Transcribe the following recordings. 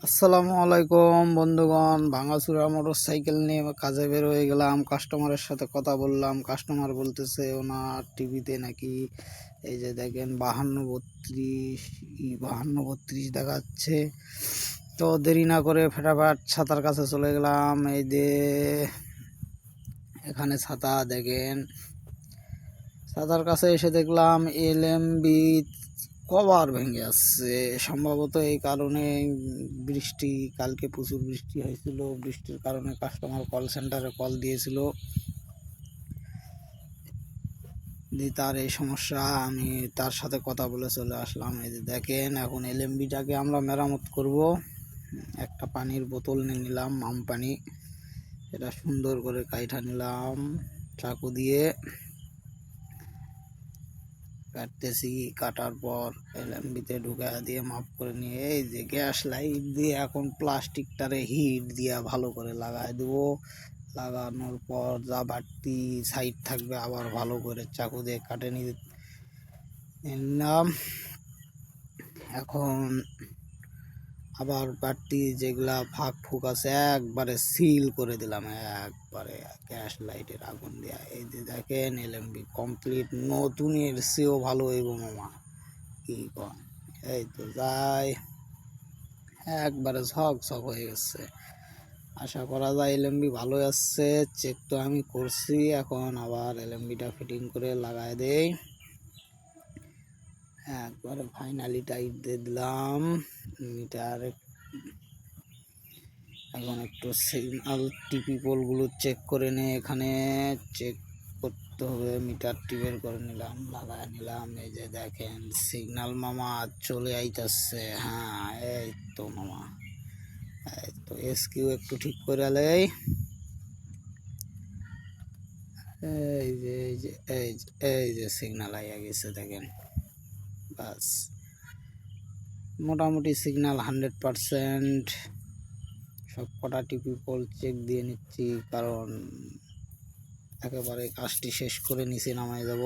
আসসালামু আলাইকুম বন্ধুগণ, ভাঙাচুরা মোটর সাইকেল নিয়ে কাজে বের হয়ে গেলাম। কাস্টমারের সাথে কথা বললাম। কাস্টমার বলতেছে ওনার টিভিতে নাকি এই যে দেখেন 5232 দেখাচ্ছে। তো দেরি না করে ফটাফট ছাতার কাছে চলে গেলাম। এই যে এখানে ছাতা দেখেন, ছাতার কাছে এসে দেখলাম এলএমবি কভার ভেঙে আসছে। সম্ভবত এই কারণে বৃষ্টি, কালকে প্রচুর বৃষ্টি হয়েছিল, বৃষ্টির কারণে কাস্টমার কল সেন্টারে কল দিয়েছিল, তার এই সমস্যা। আমি তার সাথে কথা বলে চলে আসলাম। এই যে দেখেন, এখন এলএমবিটাকে আমরা মেরামত করব। একটা পানির বোতল নিয়ে নিলাম, মাম পানি, এটা সুন্দর করে কাইঠা নিলাম চাকু দিয়ে, কাটতেছি। কাটার পর এলএমবিতে ঢুকা দিয়ে মাপ করে নিয়ে এই যে গ্যাস লাইট দিয়ে এখন প্লাস্টিকটারে হিট দিয়ে ভালো করে লাগাই দেবো। লাগানোর পর যা বাড়তি সাইড থাকবে আবার ভালো করে চাকু দিয়ে কাটে নিলাম। এখন আবার বাড়তি যেগুলা ফাঁক ফুক আছে একবারে সিল করে দিলাম, একবারে গ্যাস লাইটের আগুন দেওয়া। এই যে দেখেন এলএমবি কমপ্লিট, নতুনের চেয়েও ভালো হইব মামা, কি কন? এই তো যাই, একবারে ঝকঝক হয়ে গেছে। আশা করা যায় এলএমবি ভালো আসছে। চেক তো আমি করছি, এখন আবার এলএমবিটা ফিটিং করে লাগাই দেই। একবারে ফাইনালি টাইট দিয়ে দিলাম মিটার। এখন একটু সিগনাল টিপি পোলগুলো চেক করে নিয়ে এখানে চেক করতে হবে। মিটার টিপের করে নিলাম, লাগাই নিলাম। এই যে দেখেন সিগনাল মামা চলে আইতাছে। হ্যাঁ, এই তো মামা, এই তো এসকিউ একটু ঠিক করে আলেই। এই যে এই যে এই যে এই যে সিগনাল আইয়া গেছে দেখেন। বাস, মোটামুটি সিগনাল 100%। সব কটা টিপি পোল চেক দিয়ে নিচ্ছি, কারণ একেবারে কাজটি শেষ করে নিচে নামাই যাব।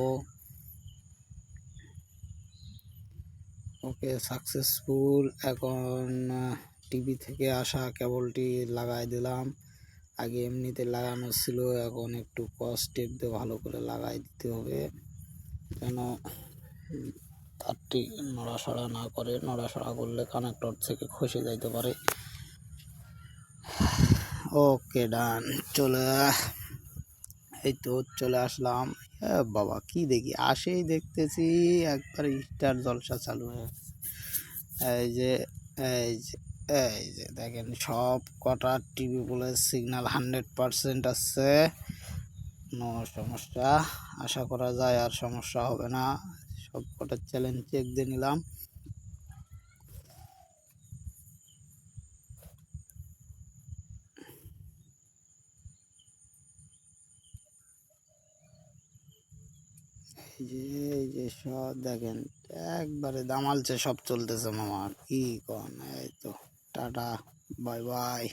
ওকে, সাকসেসফুল। এখন টিভি থেকে আসা কেবলটি লাগাই দিলাম। আগে এমনিতে লাগানো ছিল, এখন একটু কস টেপ দিয়ে ভালো করে লাগাই দিতে হবে, যেন তারটি নড়াসড়া না করে। নড়াসড়া করলে কানেক্টর থেকে খসে যাইতে পারে। ওকে, ডান। এই তো চলে আসলাম। বাবা, কি দেখি, আসেই দেখতেছি একবার স্টার জলসা চালু হয়ে গেছে। এই যে এই যে এই যে দেখেন, সব কটা টিভি বলে সিগন্যাল 100% আসছে, কোনো সমস্যা আশা করা যায় আর সমস্যা হবে না। সব কটা চ্যালেঞ্জ চেক দিয়ে নিলাম। এই যে সব দেখেন একবারে দামালছে, সব চলতেছে মামা, কি কন? এই তো টাটা, বাই বাই।